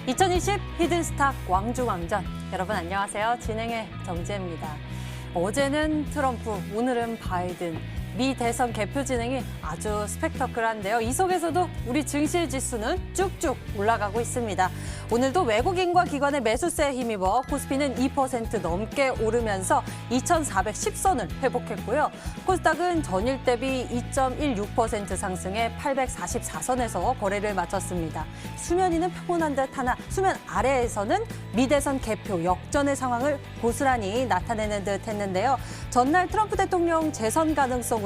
2020 히든스타 광주왕전. 여러분 안녕하세요. 진행의 정지혜입니다. 어제는 트럼프, 오늘은 바이든. 미 대선 개표 진행이 아주 스펙터클한데요. 이 속에서도 우리 증시 지수는 쭉쭉 올라가고 있습니다. 오늘도 외국인과 기관의 매수세에 힘입어 코스피는 2% 넘게 오르면서 2,410선을 회복했고요. 코스닥은 전일 대비 2.16% 상승해 844선에서 거래를 마쳤습니다. 수면 위는 평온한 듯 하나 수면 아래에서는 미 대선 개표 역전의 상황을 고스란히 나타내는 듯 했는데요. 전날 트럼프 대통령 재선 가능성으로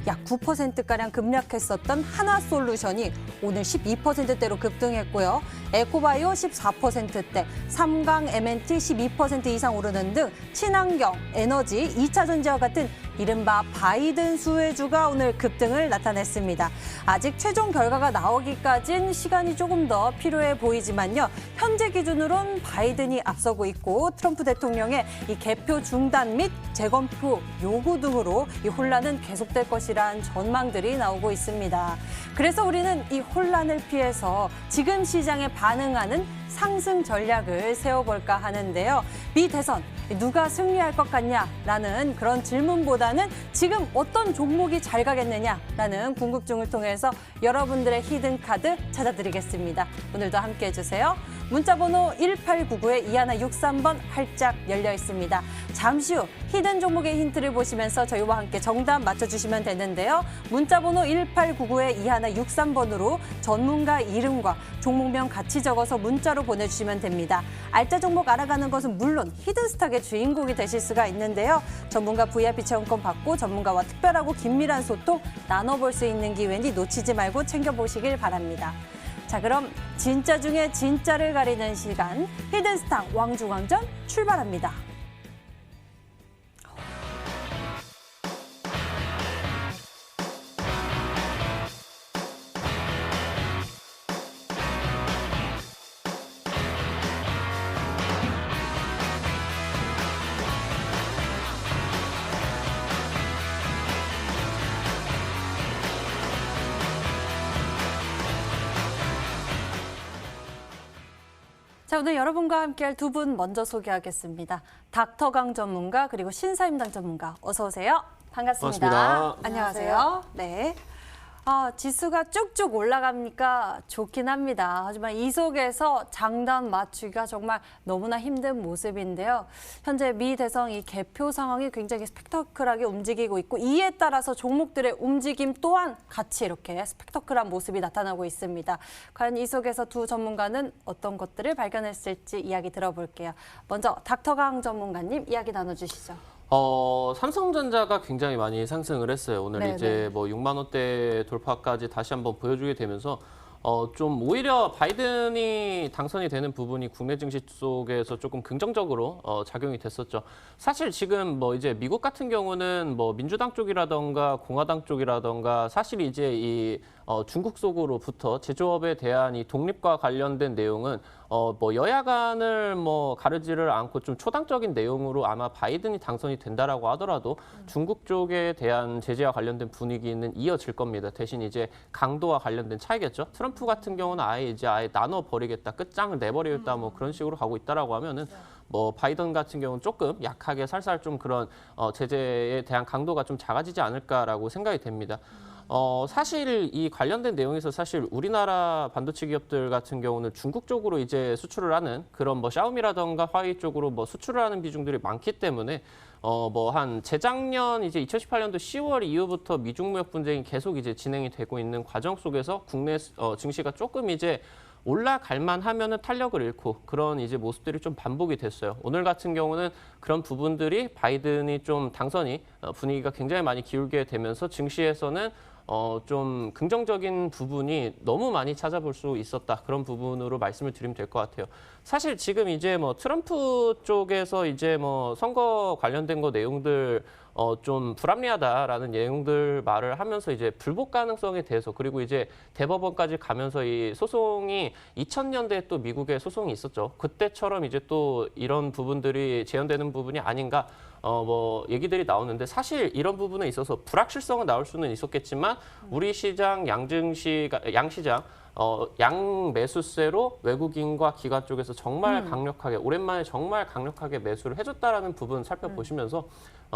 약 9%가량 급락했었던 하나솔루션이 오늘 12%대로 급등했고요. 에코바이오 14%대, 삼강 M&T 12% 이상 오르는 등 친환경, 에너지, 2차 전지와 같은 이른바 바이든 수혜주가 오늘 급등을 나타냈습니다. 아직 최종 결과가 나오기까진 시간이 조금 더 필요해 보이지만요. 현재 기준으론 바이든이 앞서고 있고 트럼프 대통령의 이 개표 중단 및 재검표 요구 등으로 이 혼란은 계속될 것이란 전망들이 나오고 있습니다. 그래서 우리는 이 혼란을 피해서 지금 시장에 반응하는 상승 전략을 세워볼까 하는데요. 미 대선 누가 승리할 것 같냐라는 그런 질문보다는 지금 어떤 종목이 잘 가겠느냐라는 궁금증을 통해서 여러분들의 히든 카드 찾아드리겠습니다. 오늘도 함께해 주세요. 문자번호 1899-2163번 활짝 열려 있습니다. 잠시 후 히든 종목의 힌트를 보시면서 저희와 함께 정답 맞춰주시면 되는데요. 문자번호 1899-2163번으로 전문가 이름과 종목명 같이 적어서 문자로 보내주시면 됩니다. 알짜 종목 알아가는 것은 물론 히든스탁의 주인공이 되실 수가 있는데요. 전문가 VIP 체험권 받고 전문가와 특별하고 긴밀한 소통 나눠볼 수 있는 기회니 놓치지 말고 챙겨보시길 바랍니다. 자, 그럼 진짜 중에 진짜를 가리는 시간 히든스탁 왕중왕전 출발합니다. 자, 오늘 여러분과 함께할 두 분 먼저 소개하겠습니다. 닥터강 전문가 그리고 신사임당 전문가 어서 오세요. 반갑습니다. 반갑습니다. 안녕하세요. 네. 지수가 쭉쭉 올라가니까 좋긴 합니다. 하지만 이 속에서 장단 맞추기가 정말 너무나 힘든 모습인데요. 현재 미 대선 이 개표 상황이 굉장히 스펙터클하게 움직이고 있고 이에 따라서 종목들의 움직임 또한 같이 이렇게 스펙터클한 모습이 나타나고 있습니다. 과연 이 속에서 두 전문가는 어떤 것들을 발견했을지 이야기 들어볼게요. 먼저 닥터강 전문가님 이야기 나눠주시죠. 삼성전자가 굉장히 많이 상승을 했어요. 오늘 네네. 이제 뭐 6만 원대 돌파까지 다시 한번 보여주게 되면서 좀 오히려 바이든이 당선이 되는 부분이 국내 증시 속에서 조금 긍정적으로 작용이 됐었죠. 사실 지금 뭐 이제 미국 같은 경우는 뭐 민주당 쪽이라던가 공화당 쪽이라던가 사실 이제 이 중국 속으로부터 제조업에 대한 이 독립과 관련된 내용은 뭐 여야 간을 뭐 가르지를 않고 좀 초당적인 내용으로 아마 바이든이 당선이 된다라고 하더라도 중국 쪽에 대한 제재와 관련된 분위기는 이어질 겁니다. 대신 이제 강도와 관련된 차이겠죠. 트럼프 같은 경우는 아예 나눠 버리겠다, 끝장을 내버리겠다 뭐 그런 식으로 가고 있다라고 하면은 뭐 바이든 같은 경우는 조금 약하게 살살 좀 그런 제재에 대한 강도가 좀 작아지지 않을까라고 생각이 됩니다. 사실 이 관련된 내용에서 사실 우리나라 반도체 기업들 같은 경우는 중국 쪽으로 이제 수출을 하는 그런 뭐 샤오미라던가 화웨이 쪽으로 뭐 수출을 하는 비중들이 많기 때문에 뭐 한 재작년 이제 2018년도 10월 이후부터 미중 무역 분쟁이 계속 이제 진행이 되고 있는 과정 속에서 국내 증시가 조금 이제 올라갈 만하면은 탄력을 잃고 그런 이제 모습들이 좀 반복이 됐어요. 오늘 같은 경우는 그런 부분들이 바이든이 좀 당선이 분위기가 굉장히 많이 기울게 되면서 증시에서는 좀 긍정적인 부분이 너무 많이 찾아볼 수 있었다. 그런 부분으로 말씀을 드리면 될 것 같아요. 사실 지금 이제 뭐 트럼프 쪽에서 이제 뭐 선거 관련된 거 내용들 좀 불합리하다라는 내용들 말을 하면서 이제 불복 가능성에 대해서 그리고 이제 대법원까지 가면서 이 소송이 2000년대에 또 미국에 소송이 있었죠. 그때처럼 이제 또 이런 부분들이 재현되는 부분이 아닌가 뭐 얘기들이 나오는데 사실 이런 부분에 있어서 불확실성은 나올 수는 있었겠지만 우리 시장 양시장 양 매수세로 외국인과 기관 쪽에서 정말 강력하게 오랜만에 정말 강력하게 매수를 해줬다라는 부분 살펴보시면서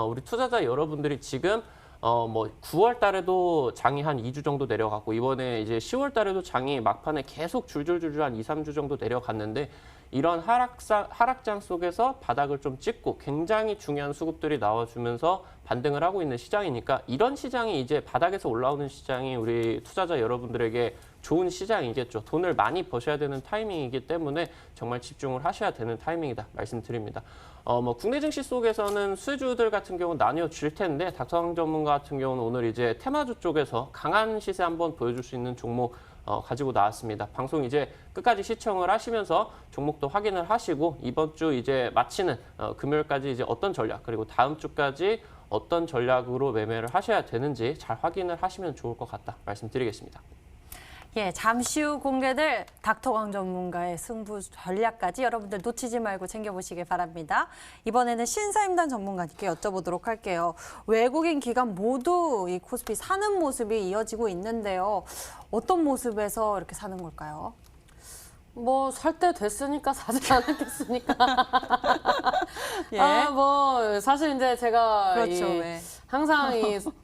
우리 투자자 여러분들이 지금 뭐 9월 달에도 장이 한 2주 정도 내려갔고 이번에 이제 10월 달에도 장이 막판에 계속 줄줄줄줄 한 2, 3주 정도 내려갔는데 이런 하락장 속에서 바닥을 좀 찍고 굉장히 중요한 수급들이 나와주면서 반등을 하고 있는 시장이니까 이런 시장이 이제 바닥에서 올라오는 시장이 우리 투자자 여러분들에게 좋은 시장이겠죠. 돈을 많이 버셔야 되는 타이밍이기 때문에 정말 집중을 하셔야 되는 타이밍이다 말씀드립니다. 뭐 국내 증시 속에서는 수주들 같은 경우는 나뉘어질 텐데 닥터왕 전문가 같은 경우는 오늘 이제 테마주 쪽에서 강한 시세 한번 보여줄 수 있는 종목 가지고 나왔습니다. 방송 이제 끝까지 시청을 하시면서 종목도 확인을 하시고 이번 주 이제 마치는 금요일까지 이제 어떤 전략 그리고 다음 주까지 어떤 전략으로 매매를 하셔야 되는지 잘 확인을 하시면 좋을 것 같다 말씀드리겠습니다. 예, 잠시 후 공개될 닥터광 전문가의 승부 전략까지 여러분들 놓치지 말고 챙겨보시길 바랍니다. 이번에는 신사임당 전문가님께 여쭤보도록 할게요. 외국인 기관 모두 이 코스피 사는 모습이 이어지고 있는데요. 어떤 모습에서 이렇게 사는 걸까요? 뭐 살 때 됐으니까 사지 않았겠습니까? 예. 뭐 사실 이제 제가 그렇죠, 네. 항상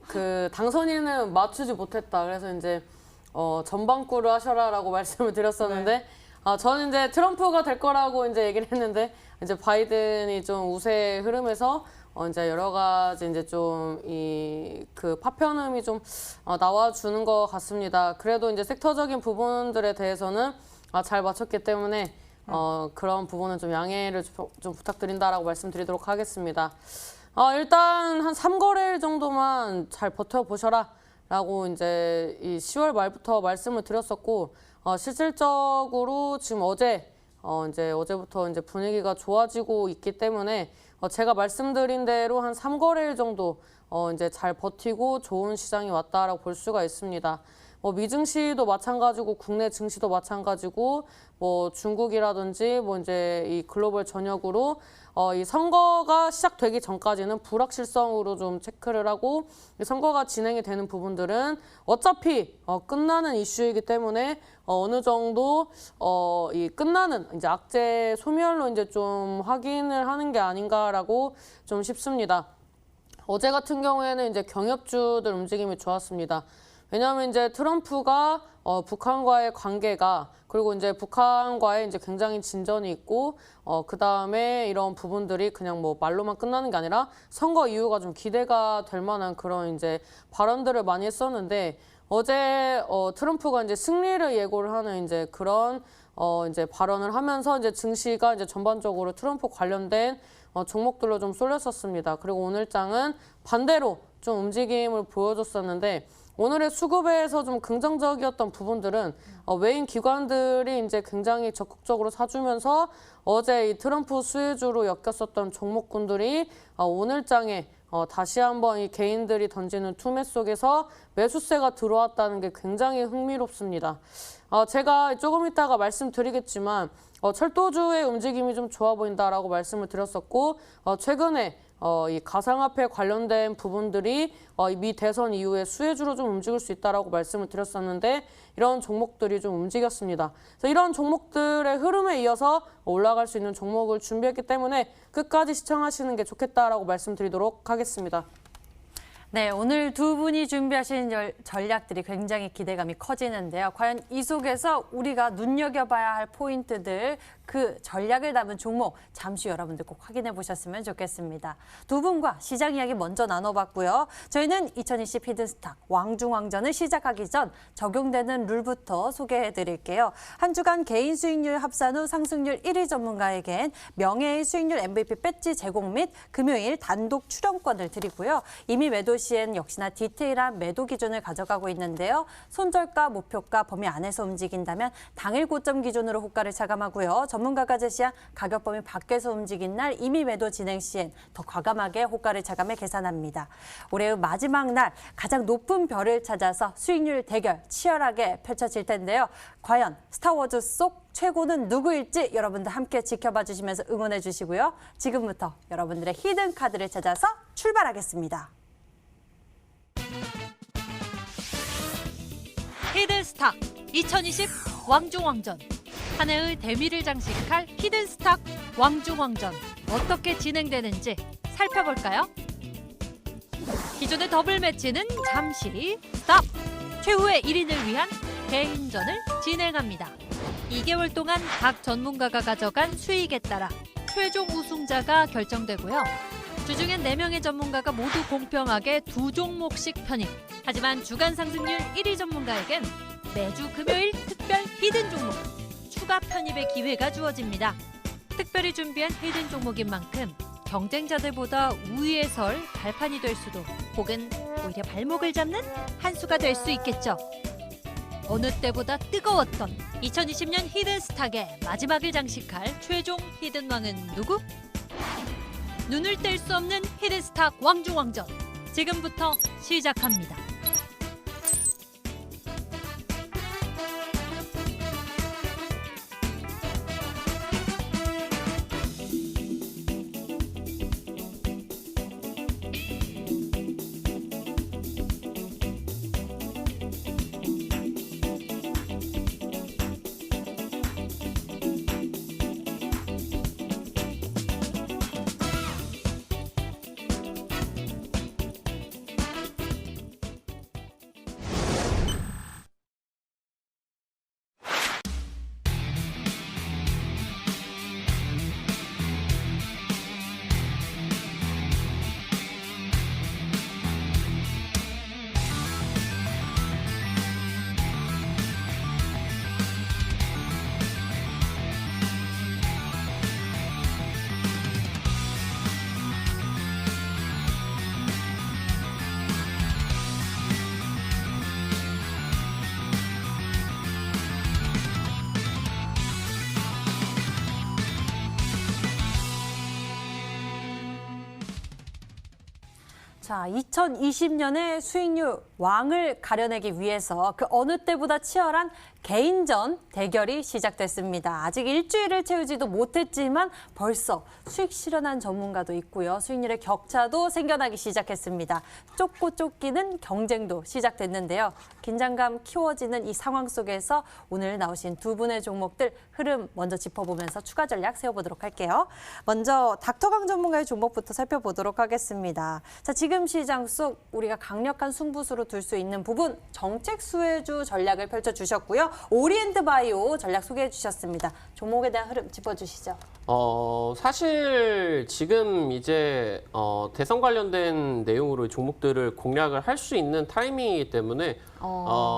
그 당선인은 맞추지 못했다. 그래서 이제 전방구를 하셔라라고 말씀을 드렸었는데 저는 이제 트럼프가 될 거라고 이제 얘기를 했는데 이제 바이든이 좀 우세 흐름에서 이제 여러 가지 이제 좀 그 파편음이 좀 나와주는 것 같습니다. 그래도 이제 섹터적인 부분들에 대해서는 잘 맞췄기 때문에 그런 부분은 좀 양해를 좀 부탁드린다라고 말씀드리도록 하겠습니다. 일단 한 3거래일 정도만 잘 버텨보셔라 라고 이제 이 10월 말부터 말씀을 드렸었고 실질적으로 지금 어제부터 이제 분위기가 좋아지고 있기 때문에 제가 말씀드린 대로 한 3거래일 정도 이제 잘 버티고 좋은 시장이 왔다라고 볼 수가 있습니다. 뭐 미증시도 마찬가지고 국내 증시도 마찬가지고 뭐 중국이라든지 뭐 이제 이 글로벌 전역으로 이 선거가 시작되기 전까지는 불확실성으로 좀 체크를 하고 이 선거가 진행이 되는 부분들은 어차피 끝나는 이슈이기 때문에 어느 정도 이 끝나는 이제 악재 소멸로 이제 좀 확인을 하는 게 아닌가라고 좀 싶습니다. 어제 같은 경우에는 이제 경협주들 움직임이 좋았습니다. 왜냐하면 이제 트럼프가 북한과의 관계가 그리고 이제 북한과의 이제 굉장히 진전이 있고 그 다음에 이런 부분들이 그냥 뭐 말로만 끝나는 게 아니라 선거 이후가 좀 기대가 될 만한 그런 이제 발언들을 많이 했었는데 어제 트럼프가 이제 승리를 예고를 하는 이제 그런 이제 발언을 하면서 이제 증시가 이제 전반적으로 트럼프 관련된 종목들로 좀 쏠렸었습니다. 그리고 오늘 장은 반대로 좀 움직임을 보여줬었는데. 오늘의 수급에서 좀 긍정적이었던 부분들은 외인 기관들이 이제 굉장히 적극적으로 사주면서 어제 이 트럼프 수혜주로 엮였었던 종목군들이 오늘 장에 다시 한번 이 개인들이 던지는 투매 속에서 매수세가 들어왔다는 게 굉장히 흥미롭습니다. 제가 조금 이따가 말씀드리겠지만 철도주의 움직임이 좀 좋아 보인다라고 말씀을 드렸었고 최근에 이 가상화폐 관련된 부분들이 미 대선 이후에 수혜주로 좀 움직일 수 있다라고 말씀을 드렸었는데 이런 종목들이 좀 움직였습니다. 그래서 이런 종목들의 흐름에 이어서 올라갈 수 있는 종목을 준비했기 때문에 끝까지 시청하시는 게 좋겠다라고 말씀드리도록 하겠습니다. 네, 오늘 두 분이 준비하신 전략들이 굉장히 기대감이 커지는데요. 과연 이 속에서 우리가 눈여겨봐야 할 포인트들, 그 전략을 담은 종목 잠시 여러분들 꼭 확인해 보셨으면 좋겠습니다. 두 분과 시장 이야기 먼저 나눠봤고요. 저희는 2020 히든스탁 왕중왕전을 시작하기 전 적용되는 룰부터 소개해 드릴게요. 한 주간 개인 수익률 합산 후 상승률 1위 전문가에겐 명예의 수익률 MVP 배지 제공 및 금요일 단독 출연권을 드리고요. 이미 매도 시엔 역시나 디테일한 매도 기준을 가져가고 있는데요. 손절가, 목표가 범위 안에서 움직인다면 당일 고점 기준으로 호가를 차감하고요. 전문가가 제시한 가격 범위 밖에서 움직인 날 이미 매도 진행 시엔 더 과감하게 호가를 차감해 계산합니다. 올해의 마지막 날 가장 높은 별을 찾아서 수익률 대결 치열하게 펼쳐질 텐데요. 과연 스타워즈 속 최고는 누구일지 여러분들 함께 지켜봐 주시면서 응원해 주시고요. 지금부터 여러분들의 히든 카드를 찾아서 출발하겠습니다. 히든스탁 2020 왕중왕전. 한 해의 대미를 장식할 히든스탁 왕중왕전. 어떻게 진행되는지 살펴볼까요? 기존의 더블 매치는 잠시 스탑! 최후의 1인을 위한 개인전을 진행합니다. 2개월 동안 각 전문가가 가져간 수익에 따라 최종 우승자가 결정되고요. 주중엔 4명의 전문가가 모두 공평하게 2종목씩 편입. 하지만 주간 상승률 1위 전문가에겐 매주 금요일 특별 히든 종목, 추가 편입의 기회가 주어집니다. 특별히 준비한 히든 종목인 만큼 경쟁자들보다 우위에 설 발판이 될 수도, 혹은 오히려 발목을 잡는 한 수가 될 수 있겠죠. 어느 때보다 뜨거웠던 2020년 히든스탁의 마지막을 장식할 최종 히든왕은 누구? 눈을 뗄 수 없는 히든스탁 왕중왕전, 지금부터 시작합니다. 자, 2020년의 수익률 왕을 가려내기 위해서 그 어느 때보다 치열한 개인전 대결이 시작됐습니다. 아직 일주일을 채우지도 못했지만 벌써 수익 실현한 전문가도 있고요. 수익률의 격차도 생겨나기 시작했습니다. 쫓고 쫓기는 경쟁도 시작됐는데요. 긴장감 키워지는 이 상황 속에서 오늘 나오신 두 분의 종목들 흐름 먼저 짚어보면서 추가 전략 세워보도록 할게요. 먼저 닥터강 전문가의 종목부터 살펴보도록 하겠습니다. 자, 지금 시장 속 우리가 강력한 승부수로 둘 수 있는 부분, 정책 수혜주 전략을 펼쳐주셨고요. 오리엔트 바이오 전략 소개해 주셨습니다. 종목에 대한 흐름 짚어주시죠. 사실 지금 이제 대선 관련된 내용으로 종목들을 공략을 할 수 있는 타이밍이기 때문에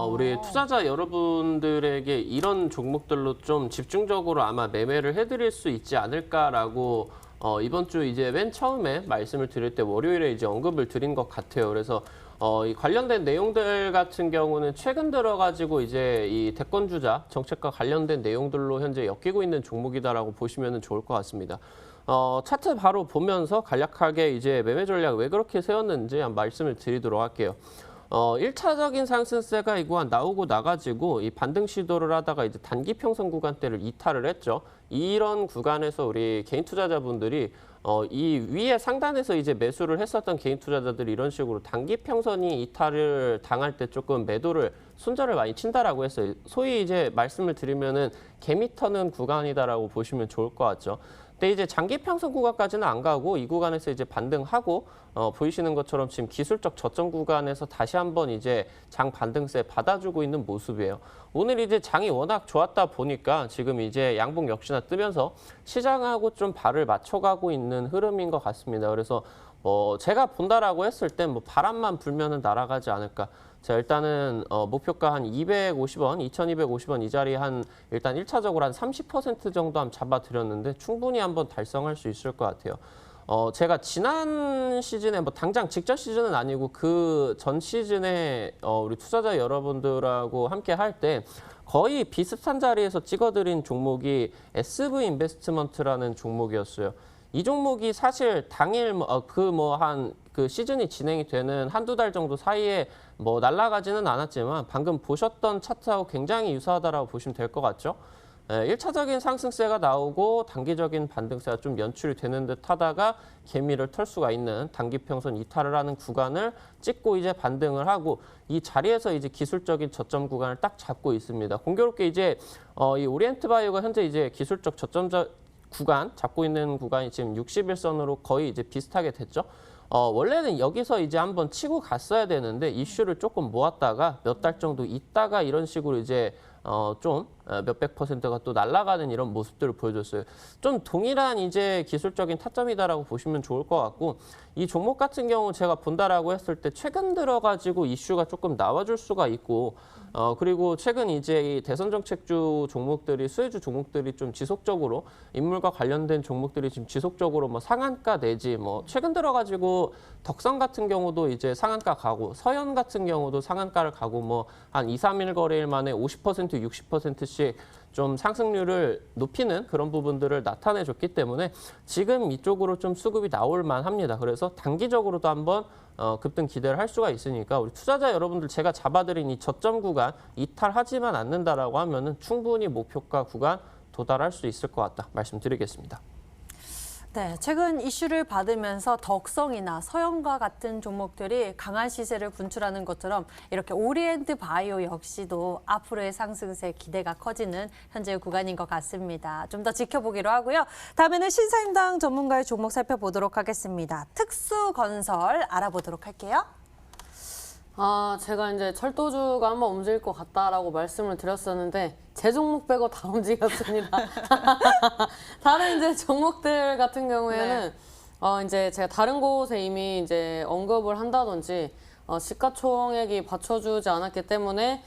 우리 투자자 여러분들에게 이런 종목들로 좀 집중적으로 아마 매매를 해드릴 수 있지 않을까라고 이번 주 이제 맨 처음에 말씀을 드릴 때 월요일에 이제 언급을 드린 것 같아요. 그래서 이 관련된 내용들 같은 경우는 최근 들어가지고 이제 이 대권 주자 정책과 관련된 내용들로 현재 엮이고 있는 종목이다라고 보시면 좋을 것 같습니다. 차트 바로 보면서 간략하게 이제 매매 전략 왜 그렇게 세웠는지 한번 말씀을 드리도록 할게요. 1차적인 상승세가 이구간 나오고 나가지고 이 반등 시도를 하다가 이제 단기 평선 구간대를 이탈을 했죠. 이런 구간에서 우리 개인 투자자분들이 이 위에 상단에서 이제 매수를 했었던 개인 투자자들이 이런 식으로 단기 평선이 이탈을 당할 때 조금 매도를 손절을 많이 친다라고 했어요. 소위 이제 말씀을 드리면은 개미 터는 구간이다라고 보시면 좋을 것 같죠. 근데 이제 장기 평선 구간까지는 안 가고 이 구간에서 이제 반등하고 보이시는 것처럼 지금 기술적 저점 구간에서 다시 한번 이제 장 반등세 받아주고 있는 모습이에요. 오늘 이제 장이 워낙 좋았다 보니까 지금 이제 양봉 역시나 뜨면서 시장하고 좀 발을 맞춰가고 있는 흐름인 것 같습니다. 그래서 제가 본다라고 했을 땐 뭐 바람만 불면은 날아가지 않을까. 자, 일단은 목표가 한 250원, 2,250원 이 자리 한 일단 1차적으로 한 30% 정도 한번 잡아드렸는데 충분히 한번 달성할 수 있을 것 같아요. 제가 지난 시즌에 뭐 당장 직전 시즌은 아니고 그 전 시즌에 우리 투자자 여러분들하고 함께 할 때 거의 비슷한 자리에서 찍어드린 종목이 SV 인베스트먼트라는 종목이었어요. 이 종목이 사실 당일 그 시즌이 진행이 되는 한두 달 정도 사이에 뭐 날아가지는 않았지만 방금 보셨던 차트하고 굉장히 유사하다라고 보시면 될 것 같죠. 1차적인 상승세가 나오고 단기적인 반등세가 좀 연출이 되는 듯 하다가 개미를 털 수가 있는 단기평선 이탈을 하는 구간을 찍고 이제 반등을 하고 이 자리에서 이제 기술적인 저점 구간을 딱 잡고 있습니다. 공교롭게 이제 이 오리엔트 바이오가 현재 이제 기술적 저점 구간 잡고 있는 구간이 지금 61선으로 거의 이제 비슷하게 됐죠. 원래는 여기서 이제 한번 치고 갔어야 되는데 이슈를 조금 모았다가 몇 달 정도 있다가 이런 식으로 이제 좀 몇백 %가 또 날아가는 이런 모습들을 보여줬어요. 좀 동일한 이제 기술적인 타점이다라고 보시면 좋을 것 같고 이 종목 같은 경우 제가 본다라고 했을 때 최근 들어가지고 이슈가 조금 나와줄 수가 있고 그리고 최근 이제 이 대선 정책주 종목들이 수혜주 종목들이 좀 지속적으로 인물과 관련된 종목들이 지금 지속적으로 뭐 상한가 내지 뭐 최근 들어가지고 덕선 같은 경우도 이제 상한가 가고 서현 같은 경우도 상한가를 가고 뭐 한 2, 3일 거래일 만에 50%, 60%씩 좀 상승률을 높이는 그런 부분들을 나타내줬기 때문에 지금 이쪽으로 좀 수급이 나올 만합니다. 그래서 단기적으로도 한번 급등 기대를 할 수가 있으니까 우리 투자자 여러분들 제가 잡아드린 이 저점 구간 이탈하지만 않는다라고 하면은 충분히 목표가 구간 도달할 수 있을 것 같다 말씀드리겠습니다. 네, 최근 이슈를 받으면서 덕성이나 서영과 같은 종목들이 강한 시세를 분출하는 것처럼 이렇게 오리엔트 바이오 역시도 앞으로의 상승세 기대가 커지는 현재의 구간인 것 같습니다. 좀 더 지켜보기로 하고요. 다음에는 신사임당 전문가의 종목 살펴보도록 하겠습니다. 특수건설 알아보도록 할게요. 제가 이제 철도주가 한번 움직일 것 같다라고 말씀을 드렸었는데 제 종목 빼고 다 움직였습니다. 다른 이제 종목들 같은 경우에는 이제 제가 다른 곳에 이미 이제 언급을 한다든지 시가총액이 받쳐주지 않았기 때문에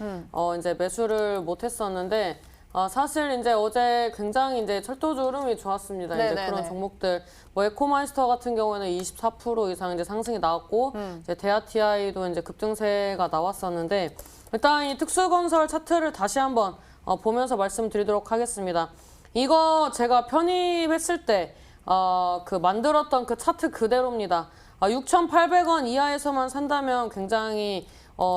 이제 매수를 못했었는데 사실 이제 어제 굉장히 이제 철도주 흐름이 좋았습니다. 이제 그런 종목들 뭐 에코마이스터 같은 경우에는 24% 이상 이제 상승이 나왔고 이제 데아티아이도 이제 급등세가 나왔었는데 일단 이 특수건설 차트를 다시 한번 보면서 말씀드리도록 하겠습니다. 이거 제가 편입했을 때 그 만들었던 그 차트 그대로입니다. 6,800원 이하에서만 산다면 굉장히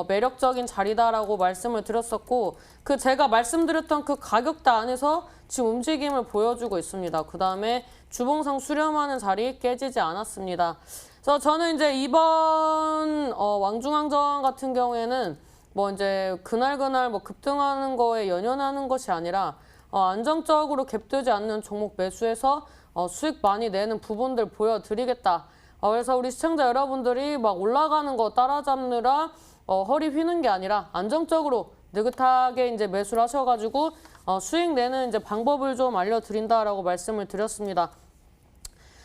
매력적인 자리다라고 말씀을 드렸었고 그 제가 말씀드렸던 그 가격대 안에서 지금 움직임을 보여주고 있습니다. 그 다음에 주봉상 수렴하는 자리 깨지지 않았습니다. 그래서 저는 이제 이번 왕중왕전 같은 경우에는 뭐 이제 그날 뭐 급등하는 거에 연연하는 것이 아니라 안정적으로 갭되지 않는 종목 매수해서 수익 많이 내는 부분들 보여드리겠다. 그래서 우리 시청자 여러분들이 막 올라가는 거 따라잡느라 허리 휘는 게 아니라 안정적으로 느긋하게 이제 매수를 하셔가지고 수익 내는 이제 방법을 좀 알려드린다라고 말씀을 드렸습니다.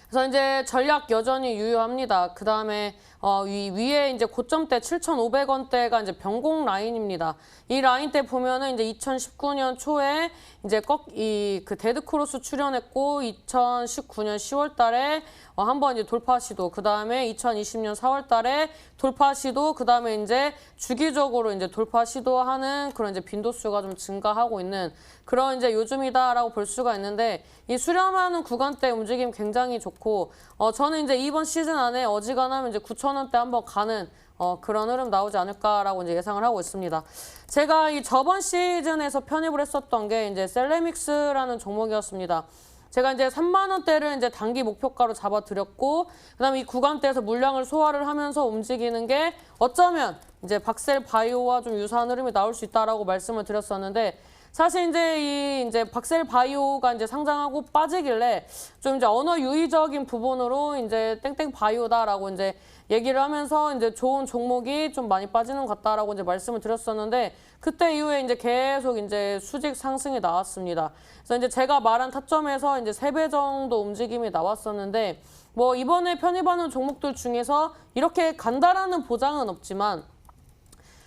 그래서 이제 전략 여전히 유효합니다. 그 다음에 위에 이제 고점대 7,500원대가 이제 변곡 라인입니다. 이 라인 때 보면은 이제 2019년 초에 이제 그 데드크로스 출현했고 2019년 10월달에 한번 이제 돌파 시도, 그 다음에 2020년 4월달에 돌파 시도, 그 다음에 이제 주기적으로 이제 돌파 시도하는 그런 이제 빈도수가 좀 증가하고 있는 그런 이제 요즘이다라고 볼 수가 있는데 이 수렴하는 구간대 움직임 굉장히 좋고 저는 이제 이번 시즌 안에 어지간하면 이제 9,000원대 한번 가는 그런 흐름 나오지 않을까라고 이제 예상을 하고 있습니다. 제가 이 저번 시즌에서 편입을 했었던 게 이제 셀레믹스라는 종목이었습니다. 제가 이제 3만 원대를 이제 단기 목표가로 잡아드렸고, 그다음에 이 구간대에서 물량을 소화를 하면서 움직이는 게 어쩌면 이제 박셀 바이오와 좀 유사한 흐름이 나올 수 있다라고 말씀을 드렸었는데, 사실 이제 박셀 바이오가 이제 상장하고 빠지길래 좀 이제 언어 유의적인 부분으로 이제 땡땡 바이오다라고 이제 얘기를 하면서 이제 좋은 종목이 좀 많이 빠지는 것 같다라고 이제 말씀을 드렸었는데 그때 이후에 이제 계속 이제 수직 상승이 나왔습니다. 그래서 이제 제가 말한 타점에서 이제 3배 정도 움직임이 나왔었는데 뭐 이번에 편입하는 종목들 중에서 이렇게 간다라는 보장은 없지만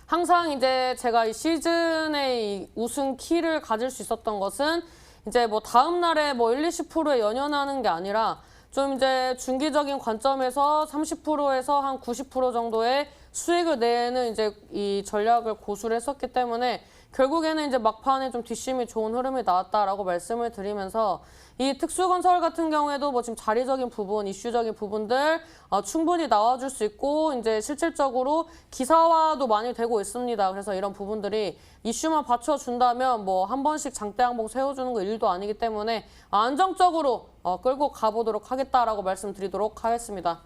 항상 이제 제가 이 시즌의 이 우승 키를 가질 수 있었던 것은 이제 뭐 다음 날에 뭐 1, 20%에 연연하는 게 아니라 좀 이제 중기적인 관점에서 30%에서 한 90% 정도의 수익을 내는 이제 이 전략을 고수를 했었기 때문에 결국에는 이제 막판에 좀 뒷심이 좋은 흐름이 나왔다라고 말씀을 드리면서 이 특수건설 같은 경우에도 뭐 지금 자리적인 부분, 이슈적인 부분들 충분히 나와줄 수 있고 이제 실질적으로 기사화도 많이 되고 있습니다. 그래서 이런 부분들이 이슈만 받쳐준다면 뭐 한 번씩 장대 항복 세워주는 거 일도 아니기 때문에 안정적으로 끌고 가보도록 하겠다라고 말씀드리도록 하겠습니다.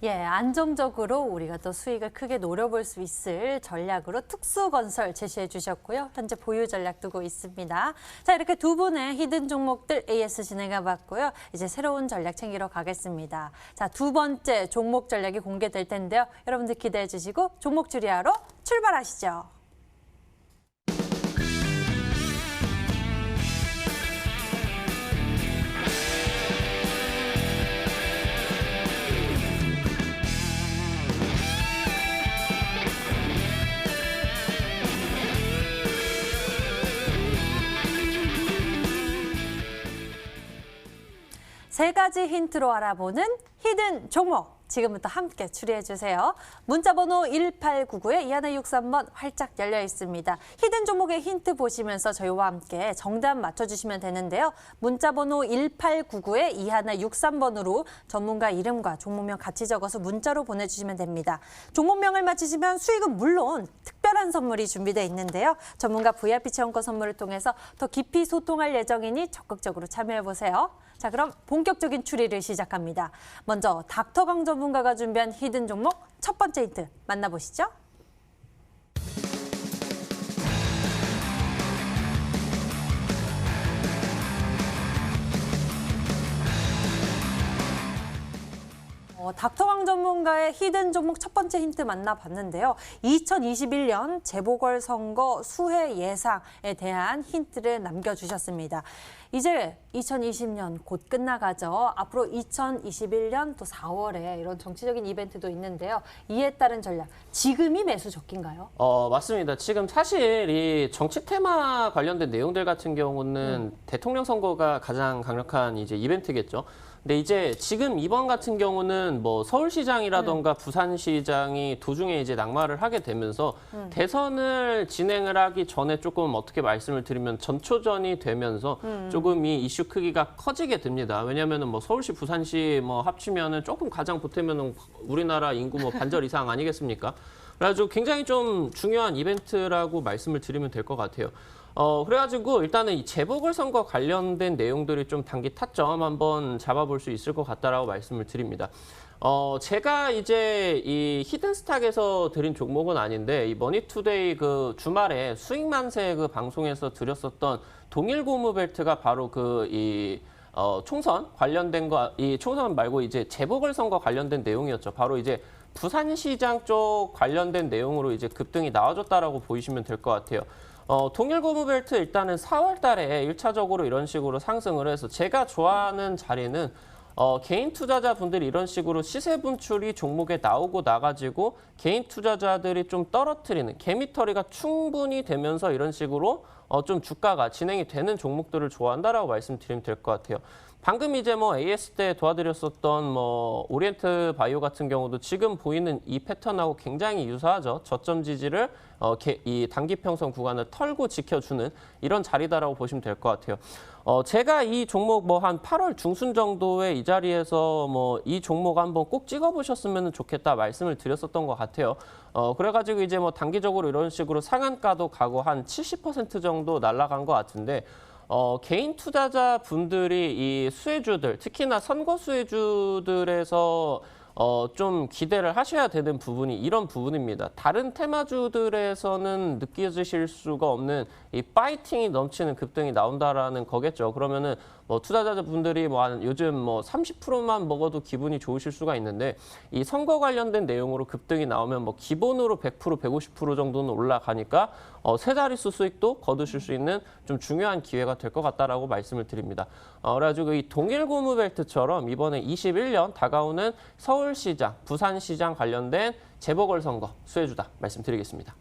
예, 안정적으로 우리가 또 수익을 크게 노려볼 수 있을 전략으로 특수건설 제시해 주셨고요. 현재 보유 전략 두고 있습니다. 자, 이렇게 두 분의 히든 종목들 AS 진행해 봤고요. 이제 새로운 전략 챙기러 가겠습니다. 자, 두 번째 종목 전략이 공개될 텐데요. 여러분들 기대해 주시고 종목 추리하러 출발하시죠. 세 가지 힌트로 알아보는 히든 종목. 지금부터 함께 추리해 주세요. 문자번호 1899에 2163번 활짝 열려 있습니다. 히든 종목의 힌트 보시면서 저희와 함께 정답 맞춰주시면 되는데요. 문자번호 1899에 2163번으로 전문가 이름과 종목명 같이 적어서 문자로 보내주시면 됩니다. 종목명을 맞히시면 수익은 물론 특별한 선물이 준비되어 있는데요. 전문가 VIP 체험권 선물을 통해서 더 깊이 소통할 예정이니 적극적으로 참여해보세요. 자, 그럼 본격적인 추리를 시작합니다. 먼저 닥터강 전문가가 준비한 히든 종목 첫 번째 힌트 만나보시죠. 닥터강 전문가의 히든 종목 첫 번째 힌트 만나봤는데요. 2021년 재보궐선거 수혜 예상에 대한 힌트를 남겨주셨습니다. 이제 2020년 곧 끝나가죠. 앞으로 2021년 또 4월에 이런 정치적인 이벤트도 있는데요. 이에 따른 전략, 지금이 매수 적기인가요? 맞습니다. 지금 사실 이 정치 테마 관련된 내용들 같은 경우는 대통령 선거가 가장 강력한 이제 이벤트겠죠. 근데 이제 지금 이번 같은 경우는 뭐 서울시장이라던가 부산시장이 도중에 이제 낙마를 하게 되면서 대선을 진행을 하기 전에 조금 어떻게 말씀을 드리면 전초전이 되면서 조금 이 이슈 크기가 커지게 됩니다. 왜냐하면은 뭐 서울시, 부산시 뭐 합치면은 조금 가장 보태면은 우리나라 인구 뭐 반절 이상 아니겠습니까? 그래가지고 굉장히 좀 중요한 이벤트라고 말씀을 드리면 될 것 같아요. 그래가지고 일단은 이 재보궐선거 관련된 내용들이 좀 단기 타점 한번 잡아볼 수 있을 것 같다라고 말씀을 드립니다. 제가 이제 이 히든스탁에서 드린 종목은 아닌데 이 머니투데이 그 주말에 수익만세 그 방송에서 드렸었던 동일고무벨트가 바로 총선 관련된 이 총선 말고 이제 재보궐선거 관련된 내용이었죠. 바로 이제 부산시장 쪽 관련된 내용으로 이제 급등이 나와줬다라고 보시면 될 것 같아요. 동일고무벨트 일단은 4월 달에 1차적으로 이런 식으로 상승을 해서 제가 좋아하는 자리는 개인 투자자분들이 이런 식으로 시세 분출이 종목에 나오고 나가지고 개인 투자자들이 좀 떨어뜨리는 개미터리가 충분히 되면서 이런 식으로 좀 주가가 진행이 되는 종목들을 좋아한다라고 말씀드리면 될 것 같아요. 방금 이제 뭐 AS 때 도와드렸었던 뭐 오리엔트 바이오 같은 경우도 지금 보이는 이 패턴하고 굉장히 유사하죠. 저점 지지를 이 단기 평선 구간을 털고 지켜주는 이런 자리다라고 보시면 될 것 같아요. 제가 이 종목 뭐 한 8월 중순 정도에 이 자리에서 뭐 이 종목 한번 꼭 찍어보셨으면 좋겠다 말씀을 드렸었던 것 같아요. 그래가지고 이제 뭐 단기적으로 이런 식으로 상한가도 가고 한 70% 정도 날아간 것 같은데 개인 투자자 분들이 이 수혜주들, 특히나 선거 수혜주들에서 좀 기대를 하셔야 되는 부분이 이런 부분입니다. 다른 테마주들에서는 느껴지실 수가 없는 이 파이팅이 넘치는 급등이 나온다라는 거겠죠. 그러면은 뭐 투자자분들이 뭐 한 요즘 뭐 30%만 먹어도 기분이 좋으실 수가 있는데 이 선거 관련된 내용으로 급등이 나오면 뭐 기본으로 100%, 150% 정도는 올라가니까 세 자릿수 수익도 거두실 수 있는 좀 중요한 기회가 될 것 같다라고 말씀을 드립니다. 그래가지고 이 동일고무벨트처럼 이번에 21년 다가오는 서울시장, 부산시장 관련된 재보궐선거 수혜주다 말씀드리겠습니다.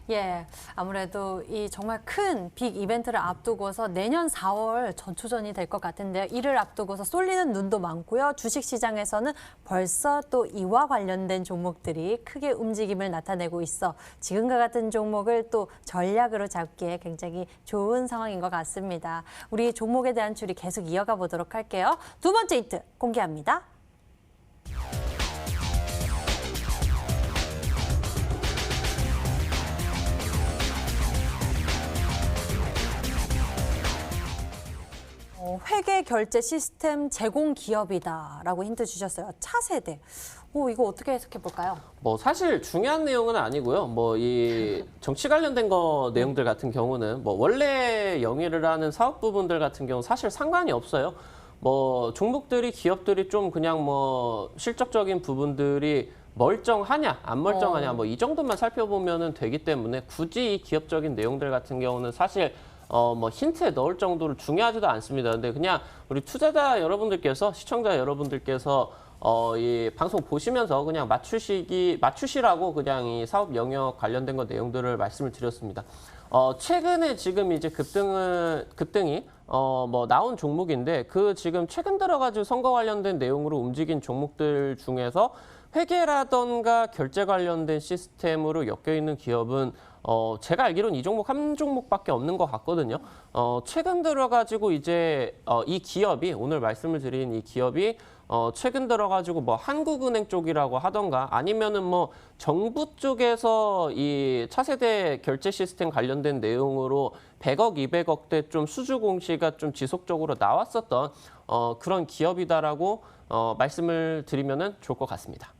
예, 아무래도 이 정말 큰 빅 이벤트를 앞두고서 내년 4월 전초전이 될 것 같은데요. 이를 앞두고서 쏠리는 눈도 많고요. 주식시장에서는 벌써 또 이와 관련된 종목들이 크게 움직임을 나타내고 있어 지금과 같은 종목을 또 전략으로 잡기에 굉장히 좋은 상황인 것 같습니다. 우리 종목에 대한 추리 계속 이어가 보도록 할게요. 두 번째 힌트 공개합니다. 회계 결제 시스템 제공 기업이다라고 힌트 주셨어요. 차세대. 이거 어떻게 해석해 볼까요? 뭐 사실 중요한 내용은 아니고요. 뭐 이 정치 관련된 거 내용들 같은 경우는 뭐 원래 영위를 하는 사업 부분들 같은 경우 사실 상관이 없어요. 뭐 종목들이 기업들이 좀 그냥 뭐 실적적인 부분들이 멀쩡하냐 안 멀쩡하냐 뭐 이 정도만 살펴보면은 되기 때문에 굳이 이 기업적인 내용들 같은 경우는 사실 뭐 힌트에 넣을 정도로 중요하지도 않습니다. 근데 그냥 우리 투자자 여러분들께서 시청자 여러분들께서 이 방송 보시면서 그냥 맞추시라고 그냥 이 사업 영역 관련된 거 내용들을 말씀을 드렸습니다. 최근에 지금 이제 급등이 뭐 나온 종목인데 그 지금 최근 들어가지고 선거 관련된 내용으로 움직인 종목들 중에서 회계라던가 결제 관련된 시스템으로 엮여 있는 기업은 제가 알기로는 이 종목 한 종목밖에 없는 것 같거든요. 최근 들어가지고 이제 이 기업이 오늘 말씀을 드린 이 기업이 최근 들어가지고 뭐 한국은행 쪽이라고 하던가 아니면은 뭐 정부 쪽에서 이 차세대 결제 시스템 관련된 내용으로 100억, 200억대 좀 수주 공시가 좀 지속적으로 나왔었던 그런 기업이다라고 말씀을 드리면은 좋을 것 같습니다.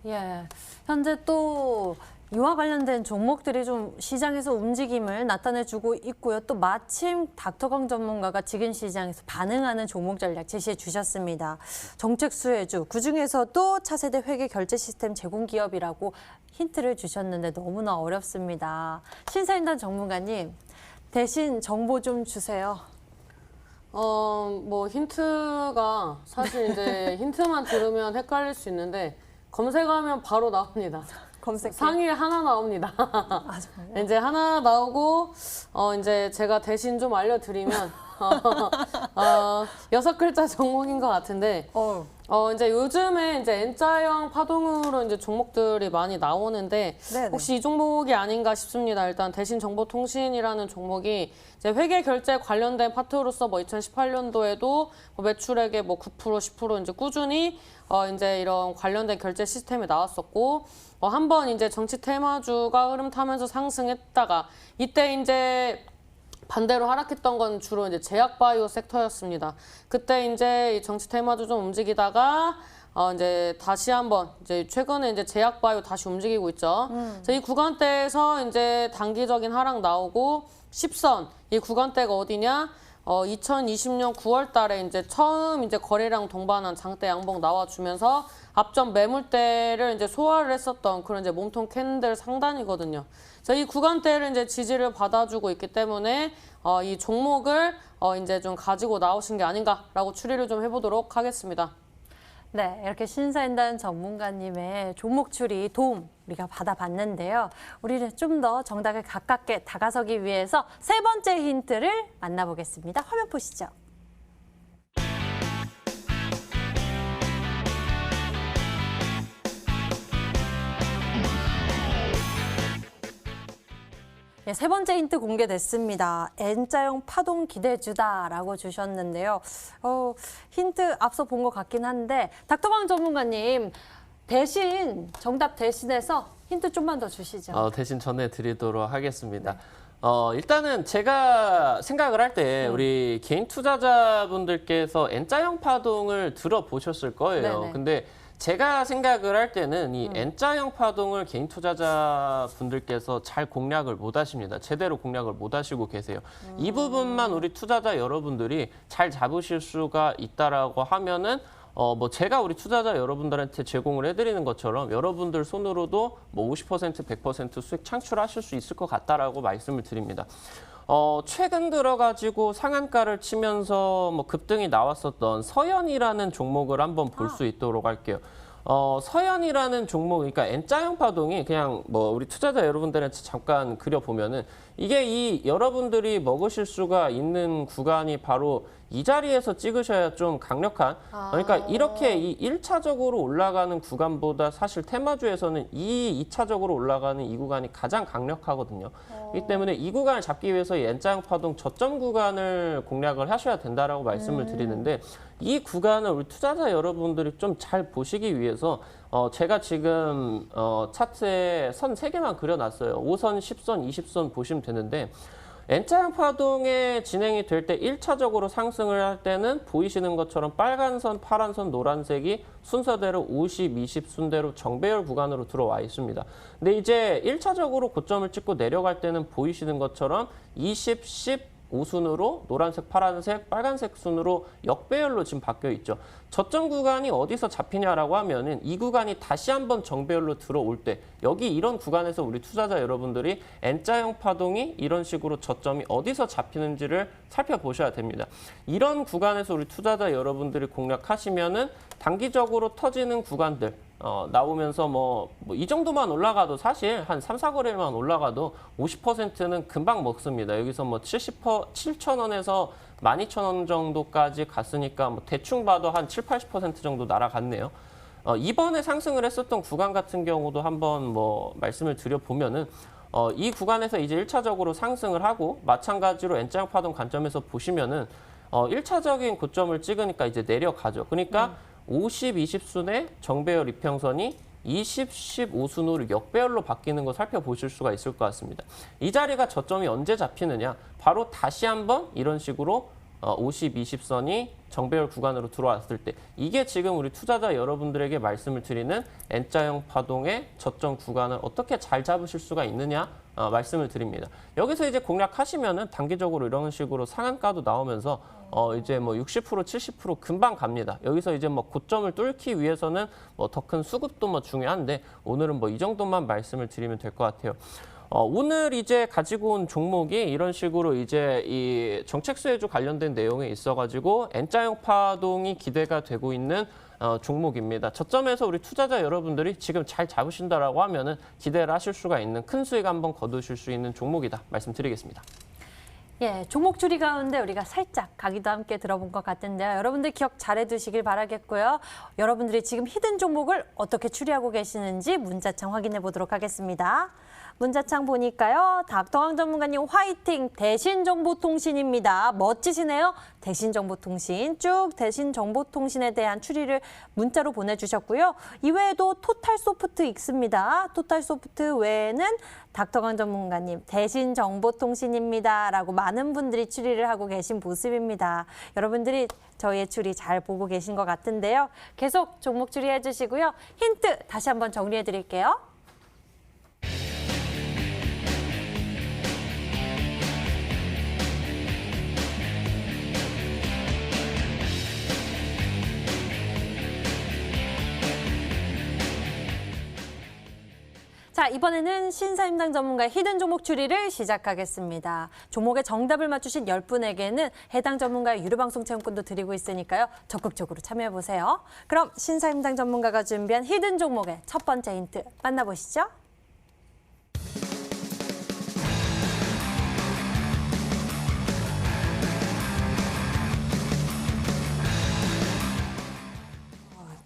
예, 현재 또 이와 관련된 종목들이 좀 시장에서 움직임을 나타내주고 있고요. 또 마침 닥터강 전문가가 지금 시장에서 반응하는 종목 전략 제시해 주셨습니다. 정책 수혜주, 그중에서도 차세대 회계 결제 시스템 제공 기업이라고 힌트를 주셨는데 너무나 어렵습니다. 신사임당 전문가님, 대신 정보 좀 주세요. 뭐 힌트가 사실 이제 힌트만 들으면 헷갈릴 수 있는데 검색하면 바로 나옵니다. 검색 상위에 하나 나옵니다. 이제 하나 나오고 이제 제가 대신 좀 알려드리면 6글자 종목인 것 같은데 이제 요즘에 이제 N자형 파동으로 이제 종목들이 많이 나오는데 네네. 혹시 이 종목이 아닌가 싶습니다. 일단 대신정보통신이라는 종목이 이제 회계 결제 관련된 파트로서 뭐 2018년도에도 뭐 매출액의 뭐 9%, 10% 이제 꾸준히 이제 이런 관련된 결제 시스템이 나왔었고 한번 이제 정치 테마주가 흐름 타면서 상승했다가 이때 이제 반대로 하락했던 건 주로 이제 제약바이오 섹터였습니다. 그때 이제 이 정치 테마주 좀 움직이다가 이제 다시 한번 이제 최근에 이제 제약바이오 다시 움직이고 있죠. 그래서 이 구간대에서 이제 단기적인 하락 나오고 10선 이 구간대가 어디냐? 2020년 9월 달에 이제 처음 이제 거래량 동반한 장대 양봉 나와주면서 앞전 매물대를 이제 소화를 했었던 그런 이제 몸통 캔들 상단이거든요. 그래서 이 구간대를 이제 지지를 받아주고 있기 때문에 이 종목을 이제 좀 가지고 나오신 게 아닌가라고 추리를 좀 해보도록 하겠습니다. 네, 이렇게 신사임당 전문가님의 종목 추리 도움 우리가 받아봤는데요. 우리는 좀 더 정답에 가깝게 다가서기 위해서 세 번째 힌트를 만나보겠습니다. 화면 보시죠. 네, 세 번째 힌트 공개됐습니다. N자형 파동 기대주다라고 주셨는데요. 힌트 앞서 본 것 같긴 한데 닥터강 전문가님 대신 정답 대신해서 힌트 좀만 더 주시죠. 대신 전해드리도록 하겠습니다. 일단은 제가 생각을 할 때 우리 개인 투자자분들께서 N자형 파동을 들어보셨을 거예요. 네네. 근데 제가 생각을 할 때는 이 N자형 파동을 개인 투자자분들께서 잘 공략을 못 하십니다. 제대로 공략을 못 하시고 계세요. 이 부분만 우리 투자자 여러분들이 잘 잡으실 수가 있다라고 하면은 뭐 제가 우리 투자자 여러분들한테 제공을 해드리는 것처럼 여러분들 손으로도 뭐 50%, 100% 수익 창출하실 수 있을 것 같다라고 말씀을 드립니다. 최근 들어가지고 상한가를 치면서 뭐 급등이 나왔었던 서현이라는 종목을 한번 볼 수 있도록 할게요. 서현이라는 종목, 그러니까 N자형 파동이 그냥 뭐 우리 투자자 여러분들한테 잠깐 그려보면은 이게 이 여러분들이 먹으실 수가 있는 구간이 바로 이 자리에서 찍으셔야 좀 강력한, 그러니까 이렇게 이 1차적으로 올라가는 구간보다 사실 테마주에서는 이 2차적으로 올라가는 이 구간이 가장 강력하거든요. 그렇기 때문에 이 구간을 잡기 위해서 이 N자형 파동 저점 구간을 공략을 하셔야 된다라고 말씀을 드리는데, 이 구간을 우리 투자자 여러분들이 좀 잘 보시기 위해서 제가 지금 차트에 선 3개만 그려놨어요. 5선, 10선, 20선 보시면 되는데, N자형 파동에 진행이 될 때 1차적으로 상승을 할 때는 보이시는 것처럼 빨간 선, 파란 선, 노란색이 순서대로 50, 20 순대로 정배열 구간으로 들어와 있습니다. 근데 이제 1차적으로 고점을 찍고 내려갈 때는 보이시는 것처럼 20, 10, 5순으로 노란색, 파란색, 빨간색 순으로 역배열로 지금 바뀌어 있죠. 저점 구간이 어디서 잡히냐라고 하면은 이 구간이 다시 한번 정배열로 들어올 때, 여기 이런 구간에서 우리 투자자 여러분들이 N자형 파동이 이런 식으로 저점이 어디서 잡히는지를 살펴보셔야 됩니다. 이런 구간에서 우리 투자자 여러분들이 공략하시면은 단기적으로 터지는 구간들 나오면서 뭐 이 정도만 올라가도 사실 한 3, 4거래일만 올라가도 50%는 금방 먹습니다. 여기서 뭐 7,000원에서 12,000원 정도까지 갔으니까 뭐 대충 봐도 한 7, 80% 정도 날아갔네요. 이번에 상승을 했었던 구간 같은 경우도 한번 뭐 말씀을 드려보면은 이 구간에서 이제 1차적으로 상승을 하고, 마찬가지로 N자형 파동 관점에서 보시면은 1차적인 고점을 찍으니까 이제 내려가죠. 그러니까 50, 20순의 정배열 이평선이 20, 15순으로 역배열로 바뀌는 거 살펴보실 수가 있을 것 같습니다. 이 자리가 저점이 언제 잡히느냐? 바로 다시 한번 이런 식으로 50, 20선이 정배열 구간으로 들어왔을 때, 이게 지금 우리 투자자 여러분들에게 말씀을 드리는 N자형 파동의 저점 구간을 어떻게 잘 잡으실 수가 있느냐 말씀을 드립니다. 여기서 이제 공략하시면은 단기적으로 이런 식으로 상한가도 나오면서 이제 뭐 60%, 70% 금방 갑니다. 여기서 이제 뭐 고점을 뚫기 위해서는 뭐 더 큰 수급도 뭐 중요한데, 오늘은 뭐 이 정도만 말씀을 드리면 될 것 같아요. 오늘 이제 가지고 온 종목이 이런 식으로 이제 이 정책 수혜주 관련된 내용에 있어가지고 N자형 파동이 기대가 되고 있는 종목입니다. 저점에서 우리 투자자 여러분들이 지금 잘 잡으신다라고 하면은 기대를 하실 수가 있는, 큰 수익 한번 거두실 수 있는 종목이다 말씀드리겠습니다. 예, 종목 추리 가운데 우리가 살짝 강의도 함께 들어본 것 같은데요. 여러분들 기억 잘해 두시길 바라겠고요. 여러분들이 지금 히든 종목을 어떻게 추리하고 계시는지 문자창 확인해 보도록 하겠습니다. 문자창 보니까요. 닥터강 전문가님 화이팅! 대신정보통신입니다. 멋지시네요. 대신정보통신. 쭉 대신정보통신에 대한 추리를 문자로 보내주셨고요. 이외에도 토탈소프트 있습니다. 토탈소프트 외에는 닥터강 전문가님 대신정보통신입니다. 라고 많은 분들이 추리를 하고 계신 모습입니다. 여러분들이 저희의 추리 잘 보고 계신 것 같은데요. 계속 종목 추리해 주시고요. 힌트 다시 한번 정리해 드릴게요. 자, 이번에는 신사임당 전문가의 히든 종목 추리를 시작하겠습니다. 종목의 정답을 맞추신 10분에게는 해당 전문가의 유료방송 체험권도 드리고 있으니까요. 적극적으로 참여해보세요. 그럼 신사임당 전문가가 준비한 히든 종목의 첫 번째 힌트 만나보시죠.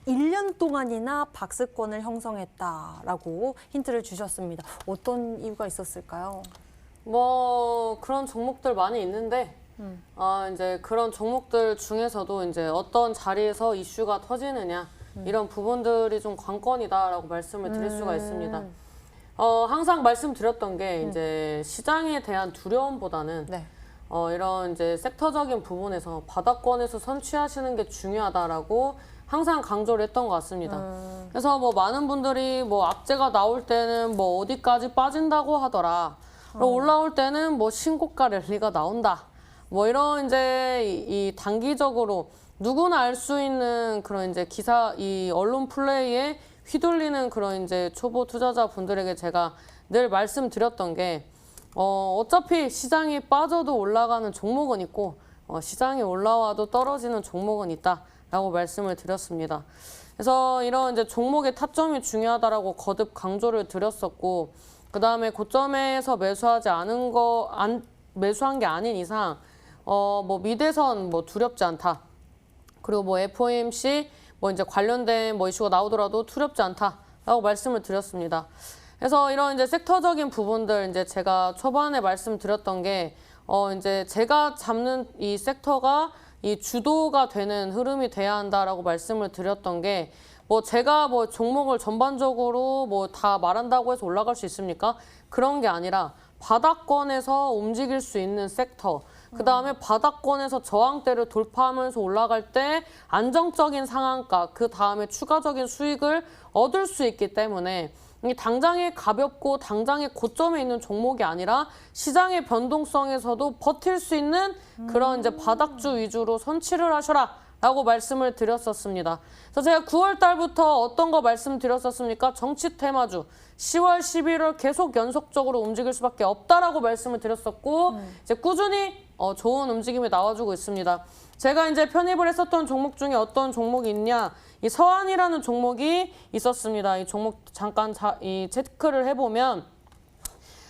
일 년 동안이나 박스권을 형성했다라고 힌트를 주셨습니다. 어떤 이유가 있었을까요? 뭐 그런 종목들 많이 있는데 이제 그런 종목들 중에서도 이제 어떤 자리에서 이슈가 터지느냐 이런 부분들이 좀 관건이다라고 말씀을 드릴 수가 있습니다. 항상 말씀드렸던 게 이제 시장에 대한 두려움보다는 네. 이런 이제 섹터적인 부분에서 바닥권에서 선취하시는 게 중요하다라고 항상 강조를 했던 것 같습니다. 그래서 뭐 많은 분들이 뭐 악재가 나올 때는 뭐 어디까지 빠진다고 하더라. 그리고 올라올 때는 뭐 신고가 랠리가 나온다. 뭐 이런 이제 이 단기적으로 누구나 알 수 있는 그런 이제 기사, 이 언론 플레이에 휘둘리는 그런 이제 초보 투자자 분들에게 제가 늘 말씀드렸던 게 어차피 시장이 빠져도 올라가는 종목은 있고 시장이 올라와도 떨어지는 종목은 있다라고 말씀을 드렸습니다. 그래서 이런 이제 종목의 타점이 중요하다라고 거듭 강조를 드렸었고, 그 다음에 고점에서 매수하지 매수한 게 아닌 이상, 뭐 미대선 뭐 두렵지 않다. 그리고 뭐 FOMC 뭐 이제 관련된 뭐 이슈가 나오더라도 두렵지 않다라고 말씀을 드렸습니다. 그래서 이런 이제 섹터적인 부분들 이제 제가 초반에 말씀드렸던 게 이제 제가 잡는 이 섹터가 이 주도가 되는 흐름이 돼야 한다라고 말씀을 드렸던 게 뭐 제가 뭐 종목을 전반적으로 뭐 다 말한다고 해서 올라갈 수 있습니까? 그런 게 아니라 바닥권에서 움직일 수 있는 섹터, 그 다음에 바닥권에서 저항대를 돌파하면서 올라갈 때 안정적인 상한가, 그 다음에 추가적인 수익을 얻을 수 있기 때문에 이 당장에 가볍고 당장에 고점에 있는 종목이 아니라 시장의 변동성에서도 버틸 수 있는 그런 이제 바닥주 위주로 선취를 하셔라. 라고 말씀을 드렸었습니다. 그래서 제가 9월 달부터 어떤 거 말씀드렸었습니까? 정치 테마주 10월, 11월 계속 연속적으로 움직일 수밖에 없다라고 말씀을 드렸었고 이제 꾸준히 좋은 움직임이 나와주고 있습니다. 제가 이제 편입을 했었던 종목 중에 어떤 종목이 있냐? 이 서한이라는 종목이 있었습니다. 이 종목 잠깐 이 체크를 해보면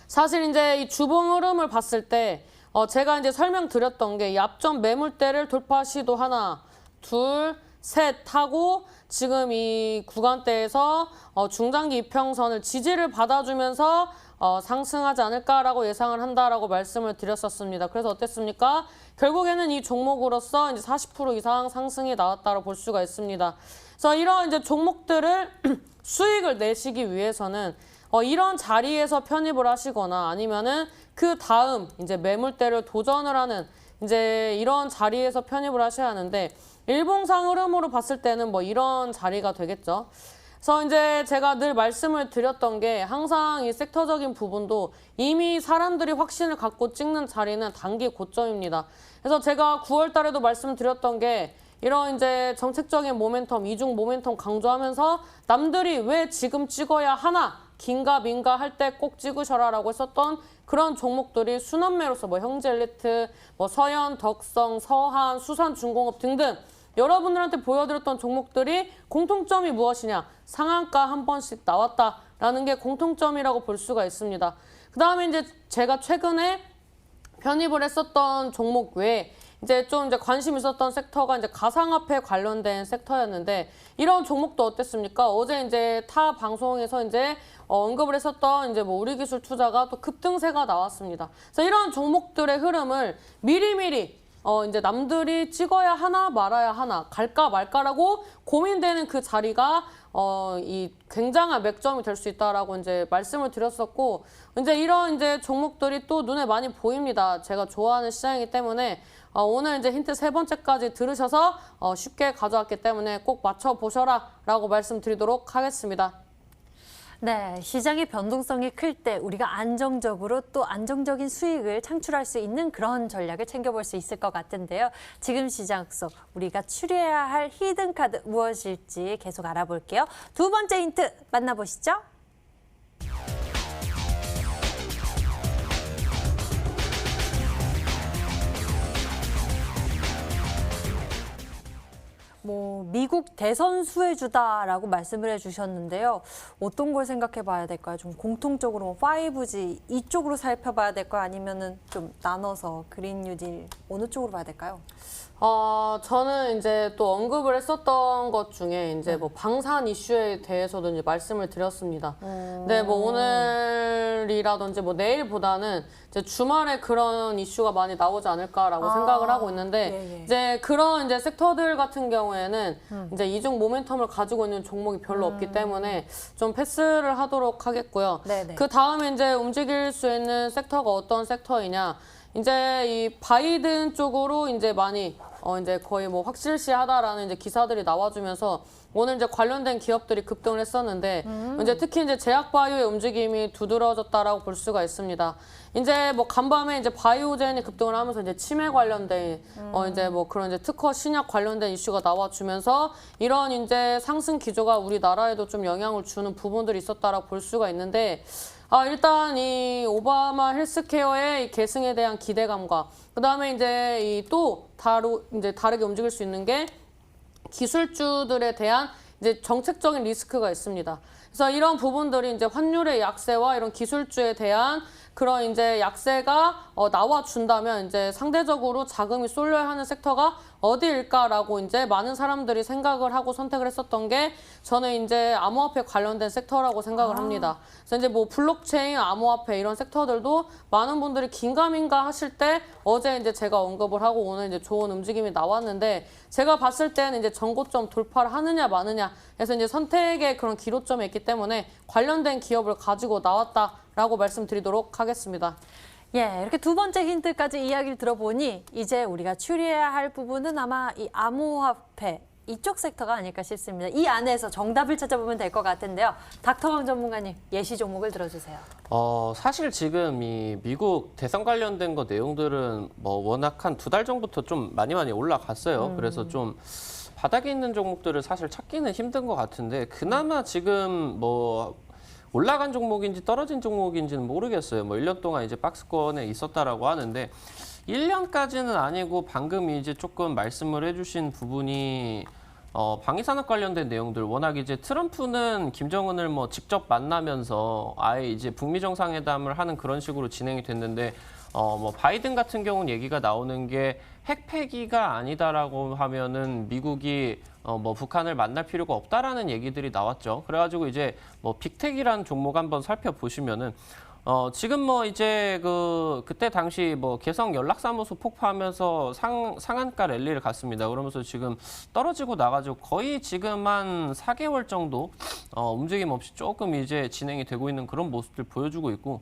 사실 이제 이 주봉 흐름을 봤을 때 제가 이제 설명드렸던 게 이 앞전 매물대를 돌파 시도 하나, 둘, 셋 하고 지금 이 구간대에서 중장기 이평선을 지지를 받아주면서 상승하지 않을까라고 예상을 한다라고 말씀을 드렸었습니다. 그래서 어땠습니까? 결국에는 이 종목으로서 이제 40% 이상 상승이 나왔다고 볼 수가 있습니다. 그래서 이런 이제 종목들을 수익을 내시기 위해서는 이런 자리에서 편입을 하시거나 아니면은 그 다음 이제 매물대를 도전을 하는 이제 이런 자리에서 편입을 하셔야 하는데 일봉상 흐름으로 봤을 때는 뭐 이런 자리가 되겠죠. 그래서 이제 제가 늘 말씀을 드렸던 게 항상 이 섹터적인 부분도 이미 사람들이 확신을 갖고 찍는 자리는 단기 고점입니다. 그래서 제가 9월 달에도 말씀드렸던 게 이런 이제 정책적인 모멘텀, 이중 모멘텀 강조하면서 남들이 왜 지금 찍어야 하나, 긴가 민가 할 때 꼭 찍으셔라라고 했었던 그런 종목들이 순환매로서 뭐 형제엘리트, 뭐 서현, 덕성, 서한, 수산중공업 등등 여러분들한테 보여드렸던 종목들이 공통점이 무엇이냐? 상한가 한 번씩 나왔다라는 게 공통점이라고 볼 수가 있습니다. 그 다음에 이제 제가 최근에 편입을 했었던 종목 외에 이제 좀 이제 관심 있었던 섹터가 이제 가상화폐 관련된 섹터였는데 이런 종목도 어땠습니까? 어제 이제 타 방송에서 이제 언급을 했었던 이제 뭐 우리기술 투자가 또 급등세가 나왔습니다. 그래서 이런 종목들의 흐름을 미리미리 이제 남들이 찍어야 하나 말아야 하나 갈까 말까라고 고민되는 그 자리가 이 굉장한 맥점이 될 수 있다라고 이제 말씀을 드렸었고 이제 이런 이제 종목들이 또 눈에 많이 보입니다. 제가 좋아하는 시장이기 때문에 오늘 이제 힌트 3번째까지 들으셔서 쉽게 가져왔기 때문에 꼭 맞춰보셔라라고 말씀드리도록 하겠습니다. 네, 시장의 변동성이 클 때 우리가 안정적으로 또 안정적인 수익을 창출할 수 있는 그런 전략을 챙겨볼 수 있을 것 같은데요. 지금 시장 속 우리가 추려야 할 히든 카드 무엇일지 계속 알아볼게요. 두 번째 힌트 만나보시죠. 뭐 미국 대선 수혜주다라고 말씀을 해주셨는데요. 어떤 걸 생각해 봐야 될까요? 좀 공통적으로 5G 이쪽으로 살펴봐야 될까요? 아니면은 좀 나눠서 그린 뉴딜 어느 쪽으로 봐야 될까요? 저는 이제 또 언급을 했었던 것 중에 이제 뭐 방산 이슈에 대해서도 이제 말씀을 드렸습니다. 네, 뭐 오늘이라든지 뭐 내일보다는 이제 주말에 그런 이슈가 많이 나오지 않을까라고 생각을 하고 있는데 이제 그런 이제 섹터들 같은 경우에는 이제 이중 모멘텀을 가지고 있는 종목이 별로 없기 때문에 좀 패스를 하도록 하겠고요. 네네. 그 다음에 이제 움직일 수 있는 섹터가 어떤 섹터이냐? 이제 이 바이든 쪽으로 이제 많이 이제 거의 뭐 확실시하다라는 이제 기사들이 나와주면서 오늘 이제 관련된 기업들이 급등을 했었는데 이제 특히 이제 제약바이오의 움직임이 두드러졌다라고 볼 수가 있습니다. 이제 뭐 간밤에 이제 바이오젠이 급등을 하면서 이제 치매 관련된 이제 뭐 그런 이제 특허 신약 관련된 이슈가 나와주면서 이런 이제 상승 기조가 우리나라에도 좀 영향을 주는 부분들이 있었다라고 볼 수가 있는데. 일단 이 오바마 헬스케어의 계승에 대한 기대감과 그다음에 이제 이 또 이제 다르게 움직일 수 있는 게 기술주들에 대한 이제 정책적인 리스크가 있습니다. 그래서 이런 부분들이 이제 환율의 약세와 이런 기술주에 대한 그런 이제 약세가 나와준다면 이제 상대적으로 자금이 쏠려야 하는 섹터가 어디일까라고 이제 많은 사람들이 생각을 하고 선택을 했었던 게 저는 이제 암호화폐 관련된 섹터라고 생각을 합니다. 그래서 이제 뭐 블록체인, 암호화폐 이런 섹터들도 많은 분들이 긴가민가 하실 때 어제 이제 제가 언급을 하고 오늘 이제 좋은 움직임이 나왔는데 제가 봤을 때는 이제 전고점 돌파를 하느냐 마느냐 해서 이제 선택의 그런 기로점이 있기 때문에 관련된 기업을 가지고 나왔다라고 말씀드리도록 하겠습니다. 예, 이렇게 두 번째 힌트까지 이야기를 들어보니 이제 우리가 추리해야 할 부분은 아마 이 암호화폐 이쪽 섹터가 아닐까 싶습니다. 이 안에서 정답을 찾아보면 될 것 같은데요. 닥터왕 전문가님, 예시 종목을 들어주세요. 사실 지금 이 미국 대선 관련된 거 내용들은 뭐 워낙 한 2달 전부터 좀 많이 올라갔어요. 그래서 좀 바닥에 있는 종목들을 사실 찾기는 힘든 것 같은데 그나마 지금 뭐 올라간 종목인지 떨어진 종목인지는 모르겠어요. 뭐 1년 동안 이제 박스권에 있었다라고 하는데 1년까지는 아니고 방금 이제 조금 말씀을 해주신 부분이 방위산업 관련된 내용들 워낙 이제 트럼프는 김정은을 뭐 직접 만나면서 아예 이제 북미 정상회담을 하는 그런 식으로 진행이 됐는데 뭐 바이든 같은 경우는 얘기가 나오는 게 핵폐기가 아니다라고 하면은 미국이 뭐 북한을 만날 필요가 없다라는 얘기들이 나왔죠. 그래가지고 이제 뭐 빅텍이라는 종목 한번 살펴보시면은 지금 뭐 이제 그때 당시 뭐 개성 연락사무소 폭파하면서 상한가 랠리를 갔습니다. 그러면서 지금 떨어지고 나가지고 거의 지금 한 4개월 정도 움직임 없이 조금 이제 진행이 되고 있는 그런 모습들 보여주고 있고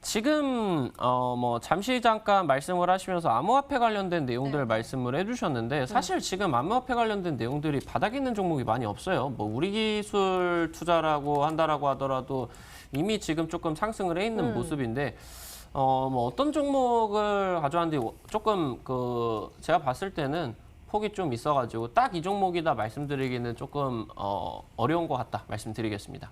지금 뭐 잠시 잠깐 말씀을 하시면서 암호화폐 관련된 내용들 말씀을 해주셨는데 사실 지금 암호화폐 관련된 내용들이 바닥에 있는 종목이 많이 없어요. 뭐 우리 기술 투자라고 한다라고 하더라도 이미 지금 조금 상승을 해 있는 모습인데 뭐 어떤 종목을 가져왔는데 조금 제가 봤을 때는 폭이 좀 있어가지고 딱 이 종목이다 말씀드리기는 조금 어려운 것 같다 말씀드리겠습니다.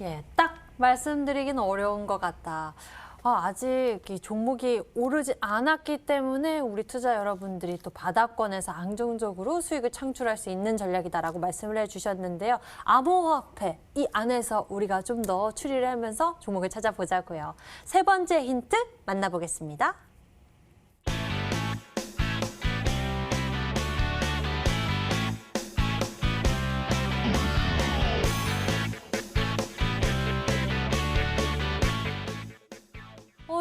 예, 딱 말씀드리기는 어려운 것 같다. 아직 이 종목이 오르지 않았기 때문에 우리 투자 여러분들이 또 바닥권에서 안정적으로 수익을 창출할 수 있는 전략이다라고 말씀을 해주셨는데요. 암호화폐 이 안에서 우리가 좀 더 추리를 하면서 종목을 찾아보자고요. 세 번째 힌트 만나보겠습니다.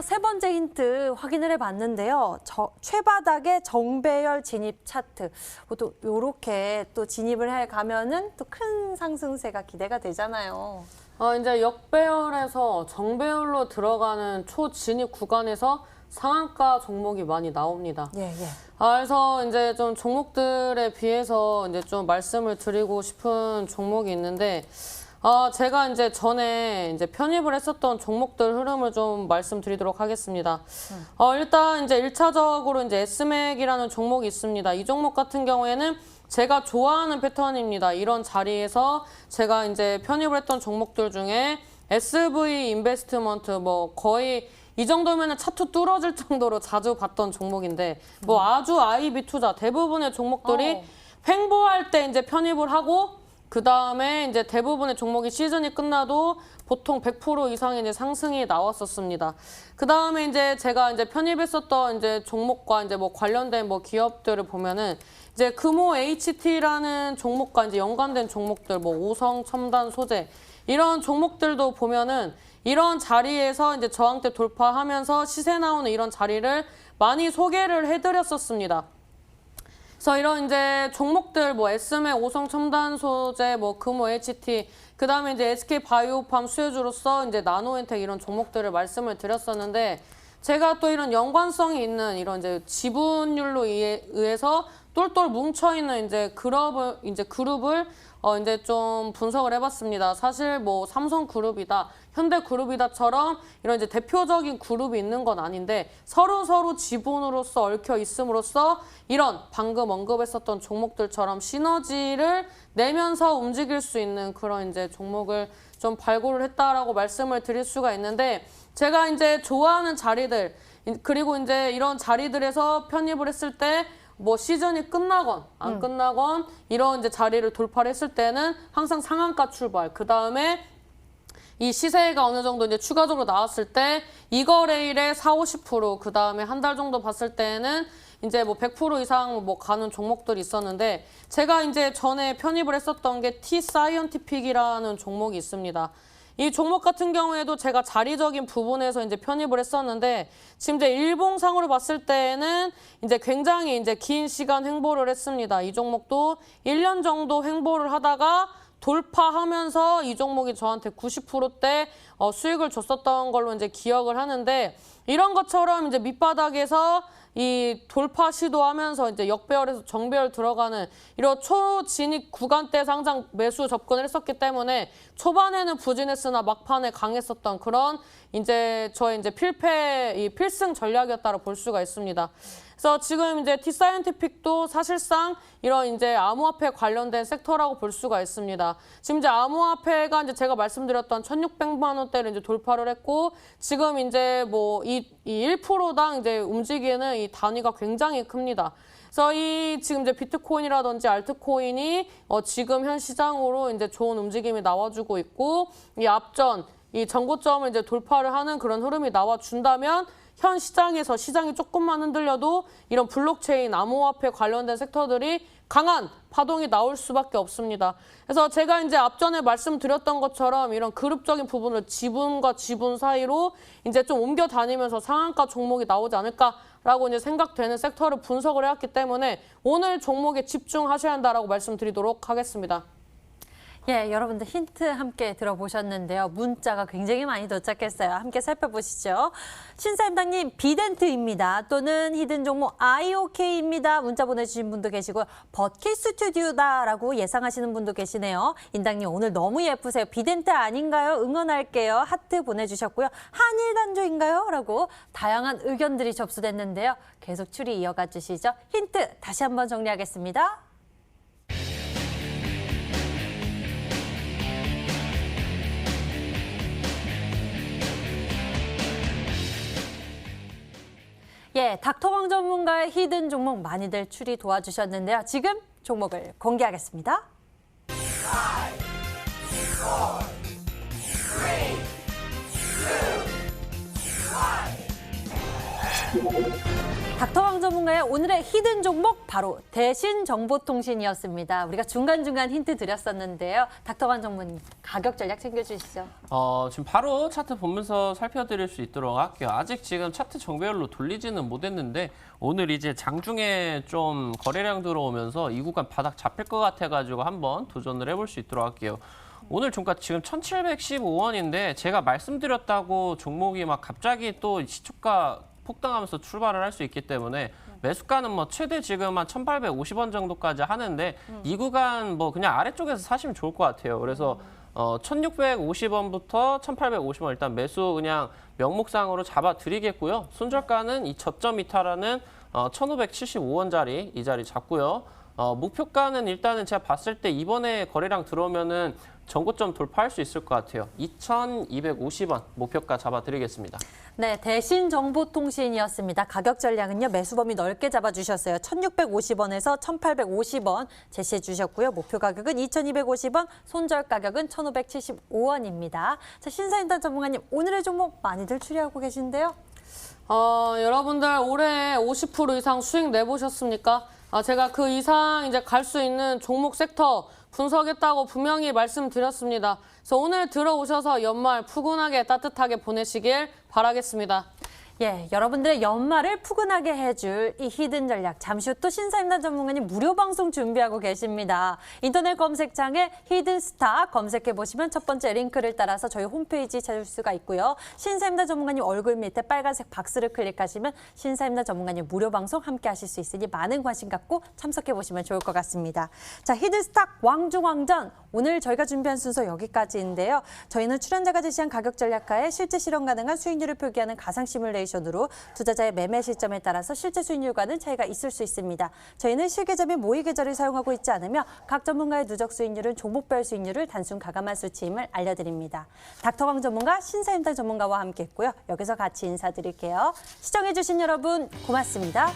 세 번째 힌트 확인을 해봤는데요. 최바닥의 정배열 진입 차트. 또 이렇게 또 진입을 해 가면은 또 큰 상승세가 기대가 되잖아요. 이제 역배열에서 정배열로 들어가는 초진입 구간에서 상한가 종목이 많이 나옵니다. 예. 그래서 이제 좀 종목들에 비해서 이제 좀 말씀을 드리고 싶은 종목이 있는데, 제가 이제 전에 이제 편입을 했었던 종목들 흐름을 좀 말씀드리도록 하겠습니다. 일단 이제 1차적으로 이제 S맥이라는 종목이 있습니다. 이 종목 같은 경우에는 제가 좋아하는 패턴입니다. 이런 자리에서 제가 이제 편입을 했던 종목들 중에 SV 인베스트먼트 뭐 거의 이 정도면은 차트 뚫어질 정도로 자주 봤던 종목인데 뭐 아주 IB 투자 대부분의 종목들이 횡보할 때 이제 편입을 하고 그 다음에 이제 대부분의 종목이 시즌이 끝나도 보통 100% 이상의 이제 상승이 나왔었습니다. 그 다음에 이제 제가 이제 편입했었던 이제 종목과 이제 뭐 관련된 뭐 기업들을 보면은 이제 금호 HT라는 종목과 이제 연관된 종목들 뭐 오성 첨단 소재 이런 종목들도 보면은 이런 자리에서 이제 저항대 돌파하면서 시세 나오는 이런 자리를 많이 소개를 해드렸었습니다. 그래서 이런 이제 종목들 뭐 S맥, 오성 첨단 소재, 뭐 금호 HT, 그 다음에 이제 SK 바이오팜 수혜주로서 이제 나노엔텍 이런 종목들을 말씀을 드렸었는데 제가 또 이런 연관성이 있는 이런 이제 지분율로 의해서 똘똘 뭉쳐 있는 이제 그룹을 이제 좀 분석을 해봤습니다. 사실 뭐 삼성그룹이다, 현대그룹이다처럼 이런 이제 대표적인 그룹이 있는 건 아닌데 서로 지분으로서 얽혀 있음으로써 이런 방금 언급했었던 종목들처럼 시너지를 내면서 움직일 수 있는 그런 이제 종목을 좀 발굴을 했다라고 말씀을 드릴 수가 있는데 제가 이제 좋아하는 자리들 그리고 이제 이런 자리들에서 편입을 했을 때 뭐 시즌이 끝나건 안 끝나건 이런 이제 자리를 돌파를 했을 때는 항상 상한가 출발. 그 다음에 이 시세가 어느 정도 이제 추가적으로 나왔을 때 이거래일에 40~50%, 그 다음에 한 달 정도 봤을 때는 이제 뭐 100% 이상 뭐 가는 종목들이 있었는데 제가 이제 전에 편입을 했었던 게 T-사이언티픽이라는 종목이 있습니다. 이 종목 같은 경우에도 제가 자리적인 부분에서 이제 편입을 했었는데 지금 이제 일봉상으로 봤을 때는 이제 굉장히 이제 긴 시간 횡보를 했습니다. 이 종목도 1년 정도 횡보를 하다가 돌파하면서 이 종목이 저한테 90%대 수익을 줬었던 걸로 이제 기억을 하는데 이런 것처럼 이제 밑바닥에서 이 돌파 시도하면서 이제 역배열에서 정배열 들어가는 이런 초진입 구간대에서 항상 매수 접근을 했었기 때문에 초반에는 부진했으나 막판에 강했었던 그런 이제 저의 이제 필승 전략이었다고 볼 수가 있습니다. 그래서 지금 이제 T-사이언티픽도 사실상 이런 이제 암호화폐 관련된 섹터라고 볼 수가 있습니다. 지금 이제 암호화폐가 이제 제가 말씀드렸던 1,600만 원대를 이제 돌파를 했고 지금 이제 뭐 이 1%당 이제 움직이는 이 단위가 굉장히 큽니다. 그래서 이 지금 이제 비트코인이라든지 알트코인이 지금 현 시장으로 이제 좋은 움직임이 나와주고 있고 이 앞전 이 전고점을 이제 돌파를 하는 그런 흐름이 나와준다면 현 시장에서 시장이 조금만 흔들려도 이런 블록체인, 암호화폐 관련된 섹터들이 강한 파동이 나올 수밖에 없습니다. 그래서 제가 이제 앞전에 말씀드렸던 것처럼 이런 그룹적인 부분을 지분과 지분 사이로 이제 좀 옮겨 다니면서 상한가 종목이 나오지 않을까라고 이제 생각되는 섹터를 분석을 해왔기 때문에 오늘 종목에 집중하셔야 한다라고 말씀드리도록 하겠습니다. 예, 여러분들 힌트 함께 들어보셨는데요. 문자가 굉장히 많이 도착했어요. 함께 살펴보시죠. 신사임당님, 비덴트입니다. 또는 히든 종목 IOK입니다. 문자 보내주신 분도 계시고요. 버킷 스튜디오다라고 예상하시는 분도 계시네요. 인당님, 오늘 너무 예쁘세요. 비덴트 아닌가요? 응원할게요. 하트 보내주셨고요. 한일단조인가요? 라고 다양한 의견들이 접수됐는데요. 계속 추리 이어가 주시죠. 힌트 다시 한번 정리하겠습니다. 예, 닥터왕 전문가의 히든 종목 많이들 추리 도와주셨는데요. 지금 종목을 공개하겠습니다. 닥터왕 전문가의 오늘의 히든 종목 바로 대신정보통신이었습니다. 우리가 중간중간 힌트 드렸었는데요. 닥터왕 전문님, 가격 전략 챙겨주시죠. 지금 바로 차트 보면서 살펴드릴 수 있도록 할게요. 아직 지금 차트 정배열로 돌리지는 못했는데 오늘 이제 장중에 좀 거래량 들어오면서 이 구간 바닥 잡힐 것 같아가지고 한번 도전을 해볼 수 있도록 할게요. 오늘 종가 지금 1,715원인데 제가 말씀드렸다고 종목이 막 갑자기 또 시초가 폭등하면서 출발을 할 수 있기 때문에 매수가는 뭐 최대 지금 한 1,850원 정도까지 하는데 이 구간 뭐 그냥 아래쪽에서 사시면 좋을 것 같아요. 그래서 1,650원부터 1,850원 일단 매수 그냥 명목상으로 잡아드리겠고요. 손절가는 이 저점 이탈하는 1,575원짜리 이 자리 잡고요. 목표가는 일단은 제가 봤을 때 이번에 거래량 들어오면은 전고점 돌파할 수 있을 것 같아요. 2,250원 목표가 잡아드리겠습니다. 네, 대신정보통신이었습니다. 가격 전략은요, 매수범위 넓게 잡아주셨어요. 1,650원에서 1,850원 제시해 주셨고요. 목표 가격은 2,250원, 손절 가격은 1,575원입니다. 자, 신사임당 전문가님, 오늘의 종목 많이들 추리하고 계신데요. 여러분들 올해 50% 이상 수익 내보셨습니까? 제가 그 이상 이제 갈 수 있는 종목 섹터 분석했다고 분명히 말씀드렸습니다. 그래서 오늘 들어오셔서 연말 푸근하게 따뜻하게 보내시길 바라겠습니다. 예, 여러분들의 연말을 푸근하게 해줄 이 히든 전략. 잠시 후 또 신사임당 전문가님 무료 방송 준비하고 계십니다. 인터넷 검색창에 히든 스타 검색해 보시면 첫 번째 링크를 따라서 저희 홈페이지 찾을 수가 있고요. 신사임당 전문가님 얼굴 밑에 빨간색 박스를 클릭하시면 신사임당 전문가님 무료 방송 함께 하실 수 있으니 많은 관심 갖고 참석해 보시면 좋을 것 같습니다. 자, 히든 스타 왕중왕전. 오늘 저희가 준비한 순서 여기까지인데요. 저희는 출연자가 제시한 가격 전략하에 실제 실현 가능한 수익률을 표기하는 가상 시뮬레이션으로 투자자의 매매 시점에 따라서 실제 수익률과는 차이가 있을 수 있습니다. 저희는 실계좌 및 모의 계좌를 사용하고 있지 않으며 각 전문가의 누적 수익률은 종목별 수익률을 단순 가감한 수치임을 알려드립니다. 닥터광 전문가, 신사임당 전문가와 함께했고요. 여기서 같이 인사드릴게요. 시청해주신 여러분 고맙습니다.